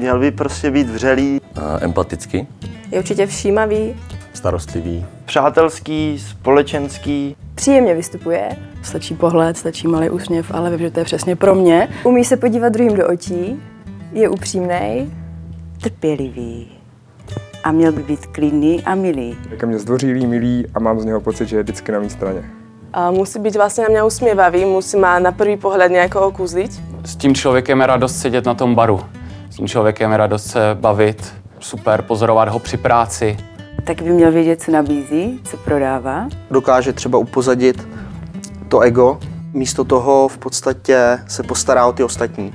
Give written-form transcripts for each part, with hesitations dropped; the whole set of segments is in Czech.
Měl by prostě být vřelý. Empatický. Je určitě všímavý. Starostlivý. Přátelský, společenský. Příjemně vystupuje. Stačí pohled, stačí malý úsměv, ale vím, že to je přesně pro mě. Umí se podívat druhým do očí. Je upřímnej. Trpělivý. A měl by být klidný a milý. Je ke mně zdvořilý, milý a mám z něho pocit, že je vždycky na mé straně. Musí být vlastně na mě usměvavý, musí má na první pohled nějakou okuzlit. S tím člověkem je radost sedět na tom baru. S tím člověkem je radost se bavit. Super pozorovat ho při práci. Tak by měl vědět, co nabízí, co prodává. Dokáže třeba upozadit to ego, místo toho v podstatě se postará o ty ostatní.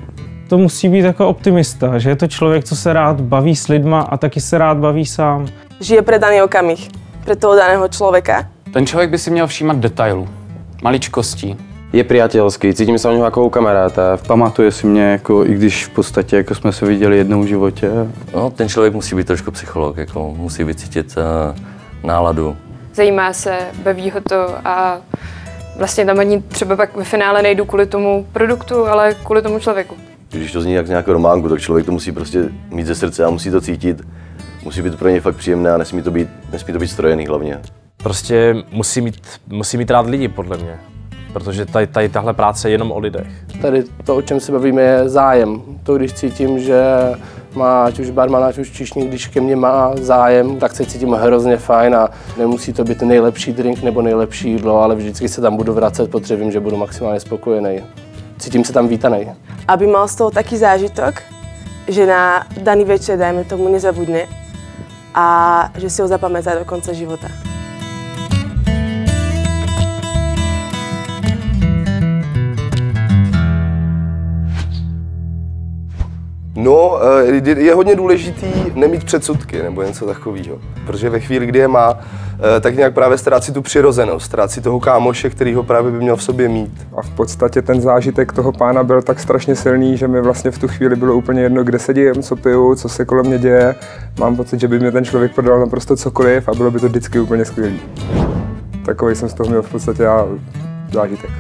To musí být jako optimista, že je to člověk, co se rád baví s lidma a taky se rád baví sám. Žije pre daný okamih, pre toho daného člověka. Ten člověk by si měl všímat detailů, maličkostí. Je přátelský, cítím se o něho jako kamaráda. Pamatuje si mě, jako, i když v podstatě jako jsme se viděli jednou v životě. No, ten člověk musí být trošku psycholog, jako musí vycítit náladu. Zajímá se, baví ho to a vlastně tam ani třeba pak ve finále nejdu kvůli tomu produktu, ale kvůli tomu člověku. Když to zní jak z nějakého románku, tak člověk to musí prostě mít ze srdce a musí to cítit. Musí být pro něj fakt příjemné a nesmí to být strojený hlavně. Prostě musí mít rád lidi, podle mě. Protože tady tahle práce je jenom o lidech. Tady to, o čem se bavíme, je zájem. To, když cítím, že má ať už barman, ať už číšník, když ke mně má zájem, tak se cítím hrozně fajn a nemusí to být nejlepší drink nebo nejlepší jídlo, ale vždycky se tam budu vracet, protože vím, že budu maximálně spokojený. Cítím se tam vítaný. Aby mal z toho taký zážitok, že na daný večer, dajme tomu, nezabudne a že si ho zapamätá do konce života. No, je hodně důležitý nemít předsudky nebo něco takového, protože ve chvíli, kdy je má, tak nějak právě ztrácí tu přirozenost, ztrácí toho kámoše, který ho právě by měl v sobě mít. A v podstatě ten zážitek toho pána byl tak strašně silný, že mi vlastně v tu chvíli bylo úplně jedno, kde sedím, co piju, co se kolem mě děje. Mám pocit, že by mě ten člověk prodal naprosto cokoliv a bylo by to vždycky úplně skvělý. Takový jsem z toho měl v podstatě zážitek.